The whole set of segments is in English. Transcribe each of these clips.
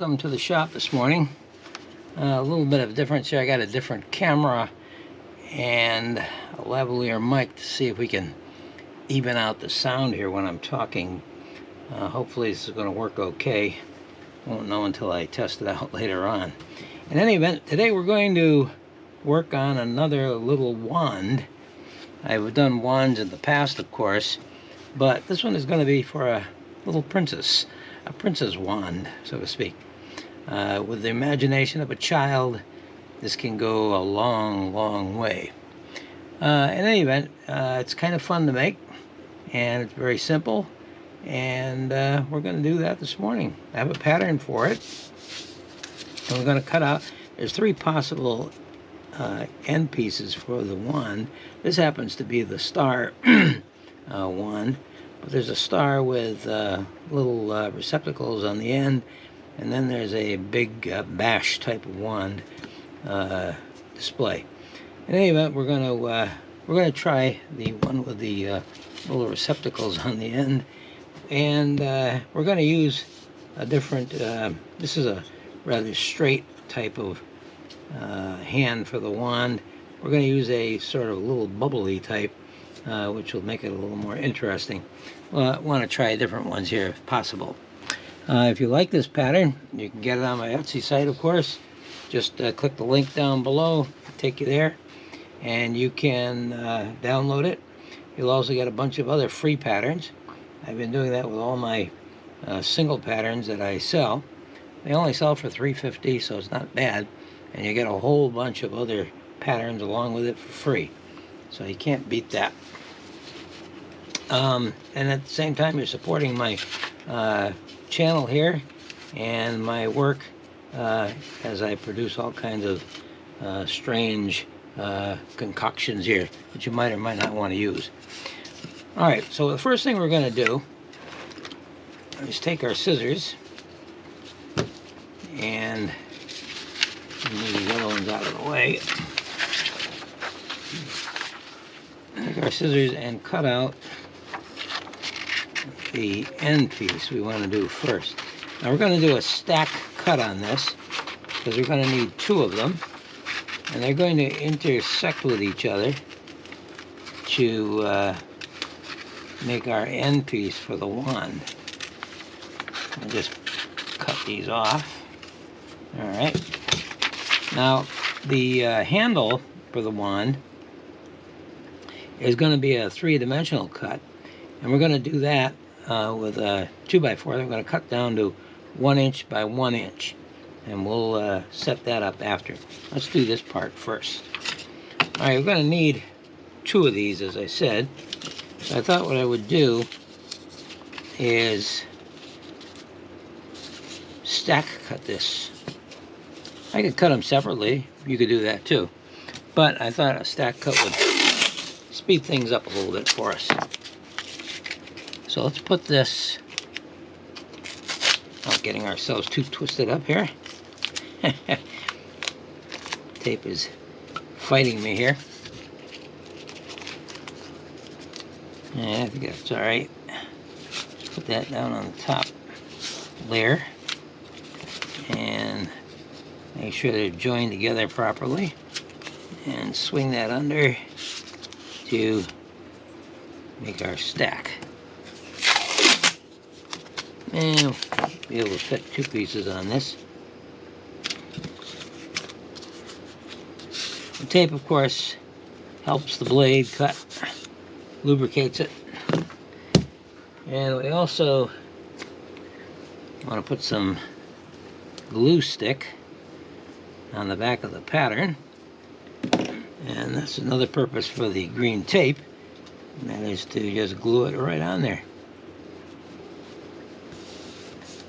welcome to the shop this morning. A little bit of difference here. I got a different camera and a lavalier mic to see if we can even out the sound here when I'm talking. Hopefully this is going to work okay. Won't know until I test it out later on. In any event, today we're going to work on another little wand. I've done wands in the past, of course, but this one is going to be for a little princess. A princess wand, so to speak. With the imagination of a child, this can go a long, long way. In any event, it's kind of fun to make, and it's very simple, and we're going to do that this morning. I have a pattern for it, and we're going to cut out, there's three possible end pieces for the wand. This happens to be the star wand. But there's a star with little receptacles on the end, and then there's a big bash type of wand display. In any event, we're gonna try the one with the little receptacles on the end, and we're gonna use a different. This is a rather straight type of hand for the wand. We're gonna use a sort of little bubbly type. Which will make it a little more interesting. Well, I want to try different ones here if possible. If you like this pattern, you can get it on my Etsy site, of course. Just click the link down below, take you there, and you can download it. You'll also get a bunch of other free patterns. I've been doing that with all my single patterns that I sell. They only sell for $3.50, so it's not bad, and you get a whole bunch of other patterns along with it for free. So you can't beat that. And at the same time, you're supporting my channel here and my work as I produce all kinds of strange concoctions here that you might or might not want to use. All right, so the first thing we're going to do is take our scissors and move these other ones out of the way. Take our scissors and cut out the end piece we want to do first. Now we're going to do a stack cut on this because we're going to need two of them, and they're going to intersect with each other to make our end piece for the wand. I'll just cut these off. All right. Now the handle for the wand is going to be a three-dimensional cut, and we're going to do that with a 2x4. We're going to cut down to 1 inch by 1 inch, and we'll set that up after. Let's do this part first. All right, we're going to need two of these, as I said. So I thought what I would do is stack cut this. I could cut them separately. You could do that too, but I thought a stack cut would speed things up a little bit for us. So let's put this, not getting ourselves too twisted up here. Tape is fighting me here. Yeah, I think that's all right. Put that down on the top layer and make sure they're joined together properly, and swing that under to make our stack. And we'll be able to fit two pieces on this. The tape, of course, helps the blade cut, lubricates it. And we also want to put some glue stick on the back of the pattern. And that's another purpose for the green tape, and that is to just glue it right on there.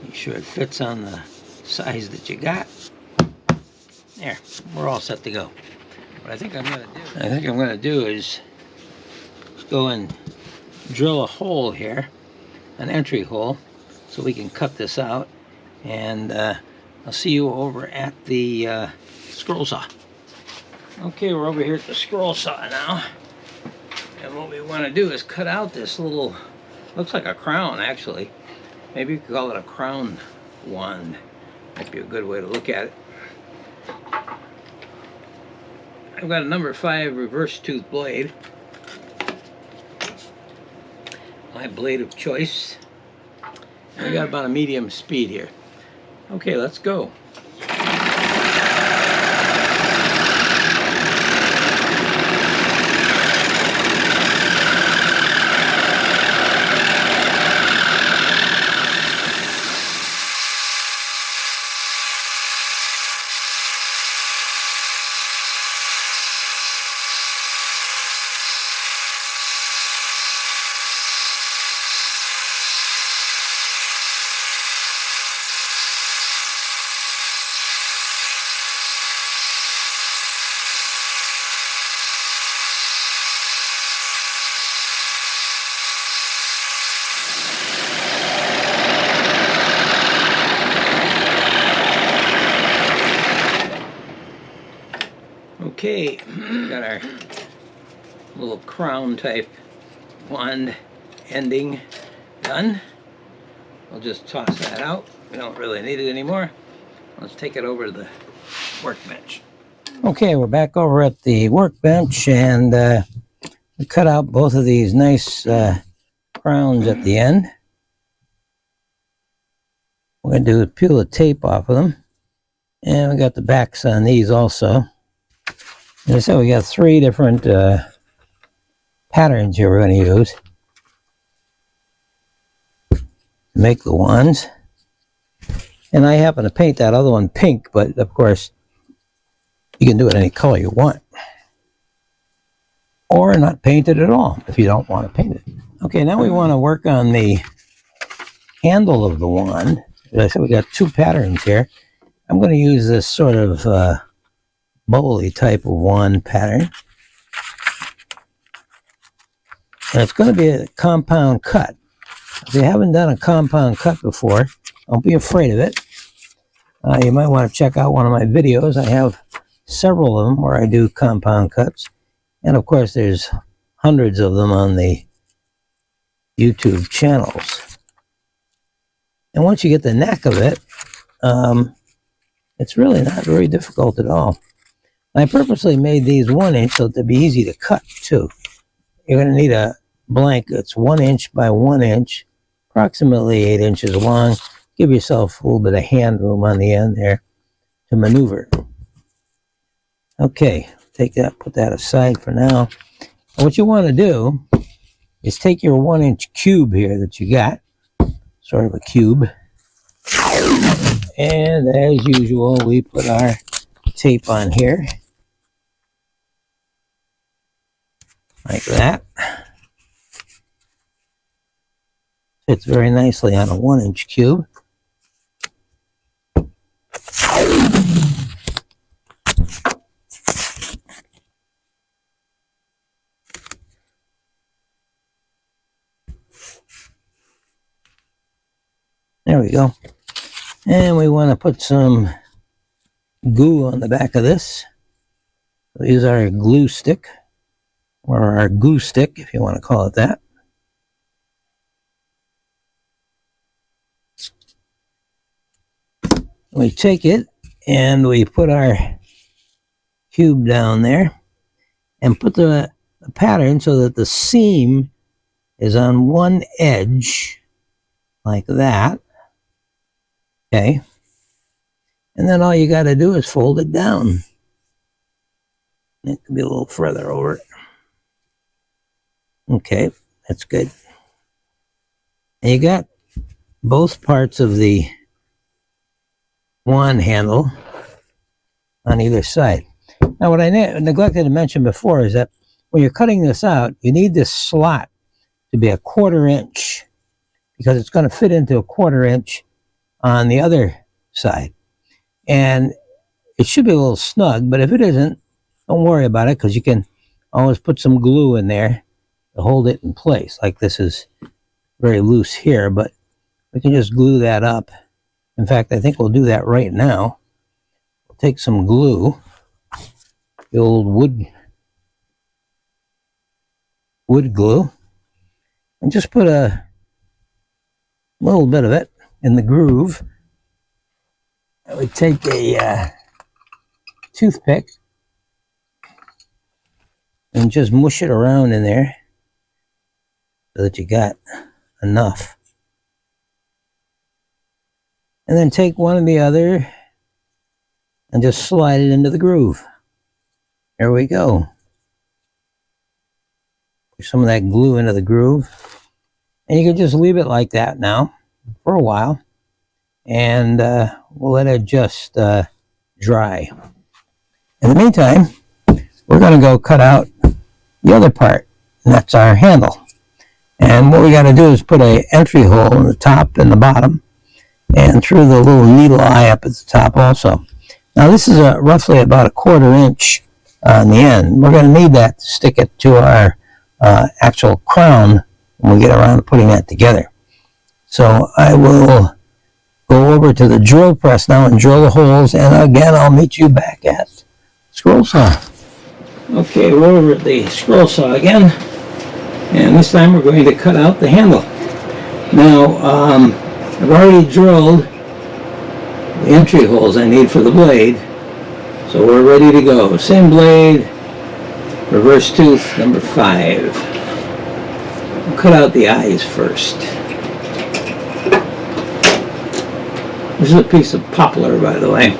Make sure it fits on the size that you got. There, we're all set to go. What I think I'm going to do is go and drill a hole here, an entry hole, so we can cut this out, and I'll see you over at the scroll saw. Okay, we're over here at the scroll saw now, and what we want to do is cut out this little, looks like a crown actually, maybe you could call it a crown wand. Might be a good way to look at it. I've got a number 5 reverse tooth blade. My blade of choice. And we got about a medium speed here. Okay, let's go. Okay, got our little crown type wand ending done. We'll just toss that out. We don't really need it anymore. Let's take it over to the workbench. Okay, we're back over at the workbench, and we cut out both of these nice crowns at the end. What we're going to do is peel the tape off of them. And we got the backs on these also. As I said, we got 3 different patterns here we're going to use to make the wands. And I happen to paint that other one pink, but of course you can do it any color you want. Or not paint it at all if you don't want to paint it. Okay, now we want to work on the handle of the wand. As I said, we got 2 patterns here. I'm going to use this sort of bowly type of wand pattern. And it's going to be a compound cut. If you haven't done a compound cut before, don't be afraid of it. You might want to check out one of my videos. I have several of them where I do compound cuts. And of course, there's hundreds of them on the YouTube channels. And once you get the knack of it, it's really not very difficult at all. I purposely made these 1 inch so they'd be easy to cut too. You're going to need a blank that's 1 inch by 1 inch, approximately 8 inches long. Give yourself a little bit of hand room on the end there to maneuver. Okay, take that, put that aside for now. And what you want to do is take your 1 inch cube here that you got, sort of a cube, and as usual, we put our tape on here. Like that. Fits very nicely on a 1 inch cube. There we go. And we want to put some glue on the back of this. We'll use our glue stick, or our goo stick, if you want to call it that. We take it and we put our cube down there and put the pattern so that the seam is on one edge, like that. Okay. And then all you got to do is fold it down. It could be a little further over. Okay, that's good. And you got both parts of the wand handle on either side. Now, what I neglected to mention before is that when you're cutting this out, you need this slot to be a 1/4 inch, because it's going to fit into a 1/4 inch on the other side. And it should be a little snug, but if it isn't, don't worry about it, because you can always put some glue in there to hold it in place. Like this is very loose here, but we can just glue that up. In fact, I think we'll do that right now. We'll take some glue, the old wood glue, and just put a little bit of it in the groove. I would take a toothpick and just mush it around in there so that you got enough. And then take one and the other and just slide it into the groove. There we go. Push some of that glue into the groove. And you can just leave it like that now for a while. And we'll let it just dry. In the meantime, we're going to go cut out the other part, and that's our handle. And what we got to do is put an entry hole in the top and the bottom, and through the little needle eye up at the top also. Now this is roughly about 1/4 inch on the end. We're going to need that to stick it to our actual crown when we get around to putting that together. So I will go over to the drill press now and drill the holes, and again I'll meet you back at scroll saw. Okay, we're over at the scroll saw again, and this time we're going to cut out the handle. Now I've already drilled the entry holes I need for the blade, so we're ready to go. Same blade, reverse tooth number 5. We'll cut out the eyes first. This is a piece of poplar, by the way.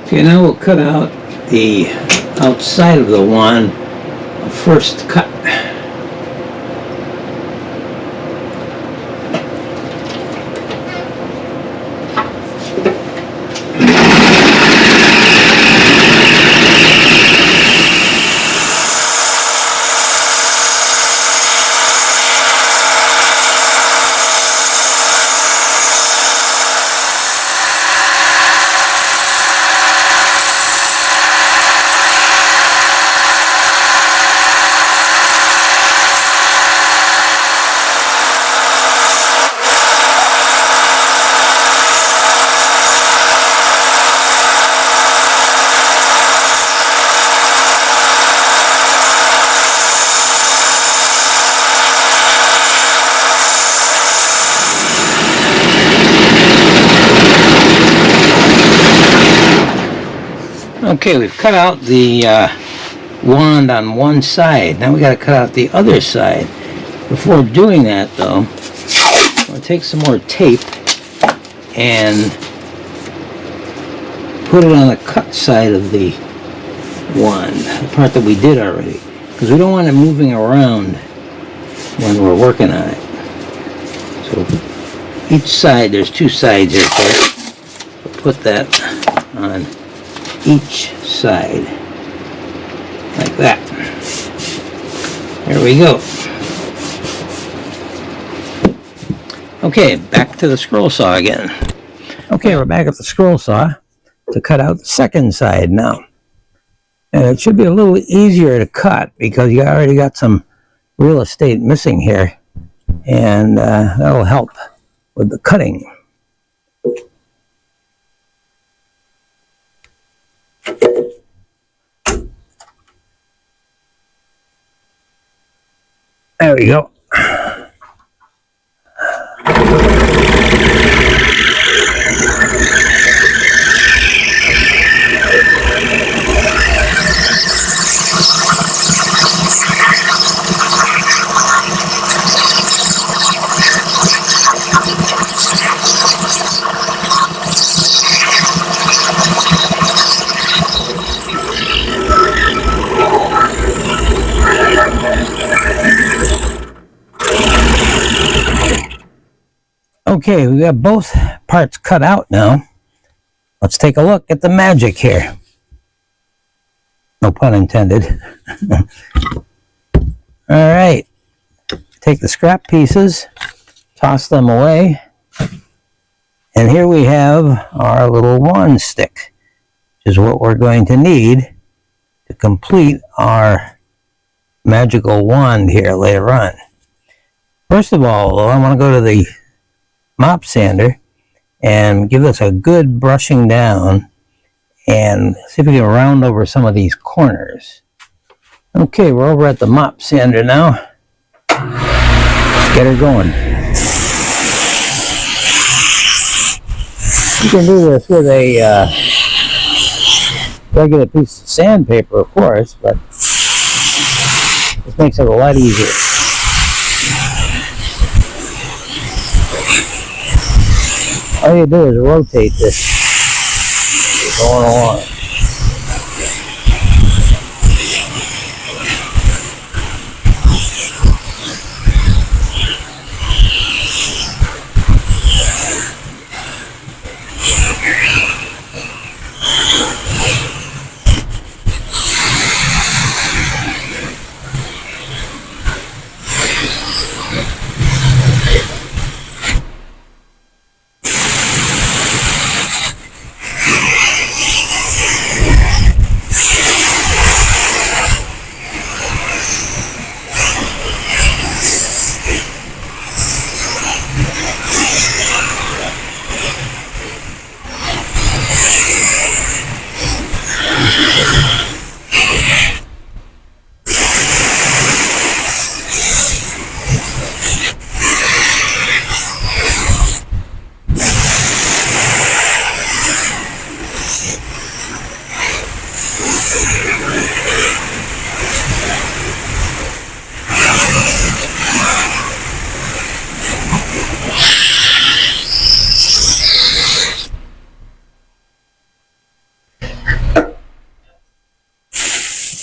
Okay, now we'll cut out the outside of the wand, first cut. Okay, we've cut out the wand on one side. Now we got to cut out the other side. Before doing that, though, I'm going to take some more tape and put it on the cut side of the wand, the part that we did already, because we don't want it moving around when we're working on it. So each side, there's 2 sides here first. We'll put that on each side like that. There we go. Okay, back to the scroll saw again. Okay, we're back at the scroll saw to cut out the second side now. And it should be a little easier to cut because you already got some real estate missing here, and that'll help with the cutting. There we go. Okay, we got both parts cut out now. Let's take a look at the magic here. No pun intended. All right. Take the scrap pieces, toss them away. And here we have our little wand stick, which is what we're going to need to complete our magical wand here later on. First of all, though, I want to go to the mop sander and give this a good brushing down and see if we can round over some of these corners. Okay, we're over at the mop sander now. Let's get her going. You can do this with a regular piece of sandpaper, of course, but this makes it a lot easier. All you do is rotate this going along.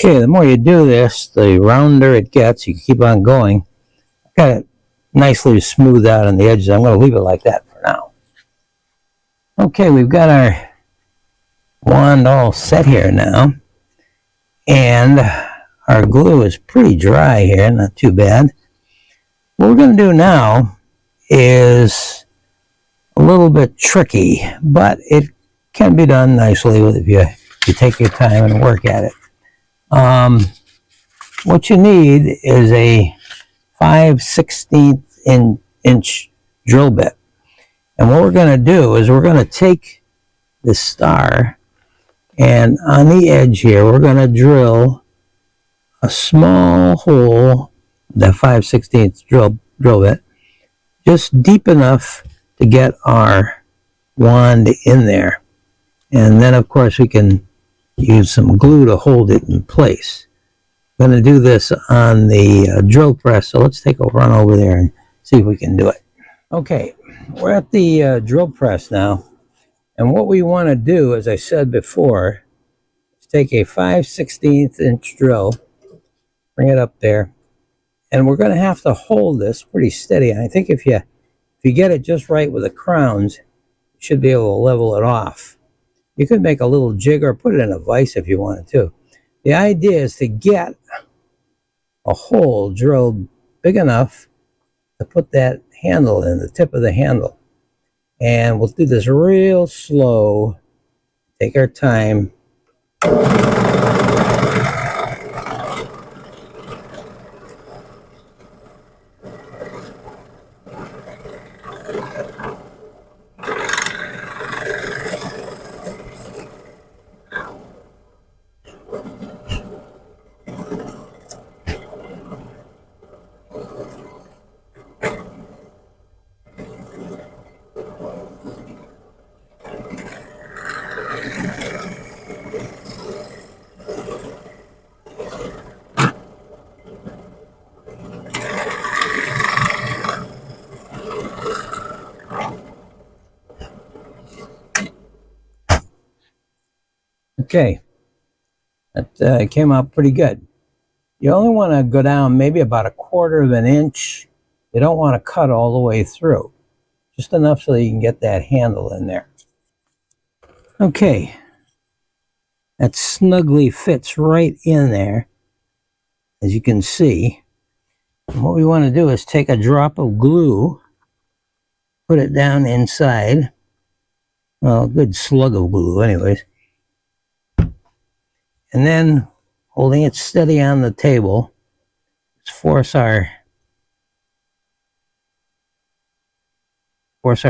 Okay, the more you do this, the rounder it gets. You keep on going. Got it nicely smoothed out on the edges. I'm going to leave it like that for now. Okay, we've got our wand all set here now. And our glue is pretty dry here, not too bad. What we're going to do now is a little bit tricky, but it can be done nicely if you take your time and work at it. What you need is a 5/16 inch drill bit. And what we're going to do is we're going to take this star, and on the edge here we're going to drill a small hole, the 5/16 drill bit, just deep enough to get our wand in there. And then of course we can use some glue to hold it in place. I'm going to do this on the drill press, so let's take a run over there and see if we can do it. Okay, we're at the drill press now, and what we want to do, as I said before, is take a 5/16 inch drill, bring it up there, and we're going to have to hold this pretty steady. And I think if you get it just right with the crowns, you should be able to level it off. You could make a little jig or put it in a vise if you wanted to. The idea is to get a hole drilled big enough to put that handle in, the tip of the handle. And we'll do this real slow, take our time. Okay, that came out pretty good. You only want to go down maybe about 1/4 of an inch. You don't want to cut all the way through. Just enough so you can get that handle in there. Okay, that snugly fits right in there, as you can see. And what we want to do is take a drop of glue, put it down inside, Well, a good slug of glue anyways. And then, holding it steady on the table, let's force our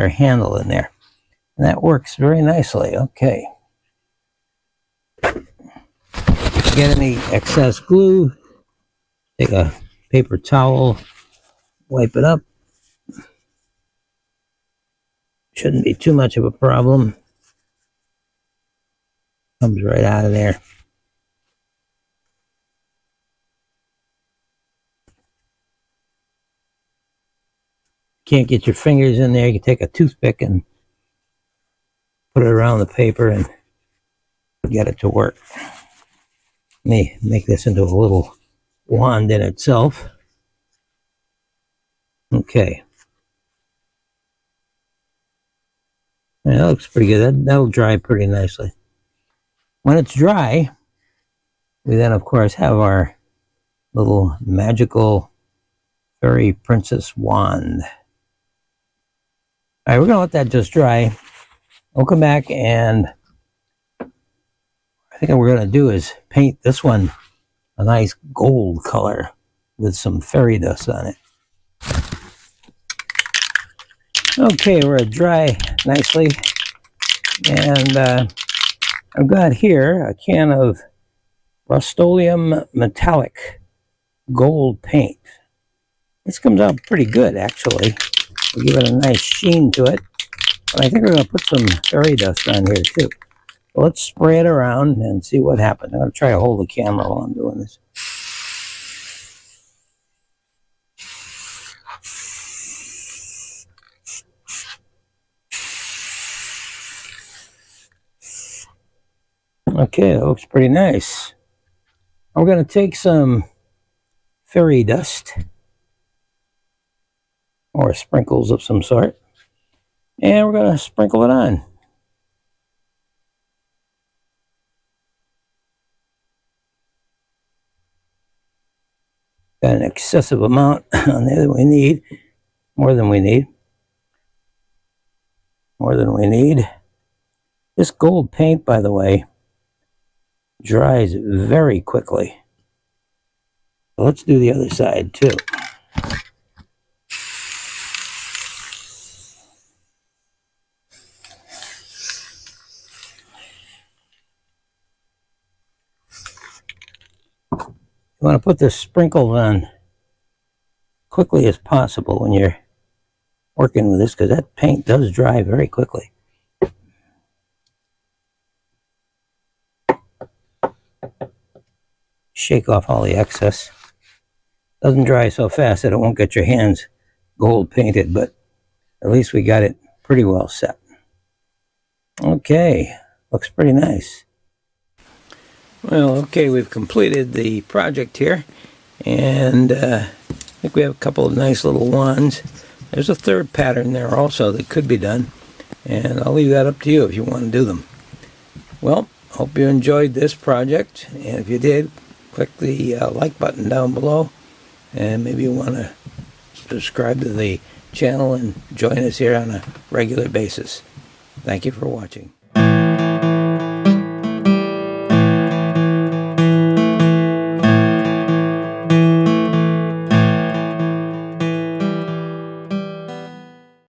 handle in there. And that works very nicely. Okay. Get any excess glue, take a paper towel, wipe it up. Shouldn't be too much of a problem. Comes right out of there. Can't get your fingers in there, you can take a toothpick and put it around the paper and get it to work. Let me make this into a little wand in itself. Okay. Yeah, that looks pretty good. That'll dry pretty nicely. When it's dry, we then, of course, have our little magical fairy princess wand. All right, we're going to let that just dry. We'll come back, and I think what we're going to do is paint this one a nice gold color with some fairy dust on it. Okay, we're dry nicely, and I've got here a can of Rust-Oleum Metallic Gold paint. This comes out pretty good, actually. We'll give it a nice sheen to it. But I think we're going to put some fairy dust on here, too. So let's spray it around and see what happens. I'm going to try to hold the camera while I'm doing this. Okay, that looks pretty nice. We're going to take some fairy dust, or sprinkles of some sort, and we're going to sprinkle it on. Got an excessive amount on there that we need, more than we need. This gold paint, by the way, dries very quickly. So let's do the other side too. You want to put this sprinkle on quickly as possible when you're working with this, because that paint does dry very quickly. Shake off all the excess. Doesn't dry so fast that it won't get your hands gold painted, but at least we got it pretty well set. Okay, looks pretty nice. Well, okay, we've completed the project here, and I think we have a couple of nice little wands. There's a third pattern there also that could be done, and I'll leave that up to you if you want to do them. Well, hope you enjoyed this project, and if you did, click the like button down below, and maybe you want to subscribe to the channel and join us here on a regular basis. Thank you for watching.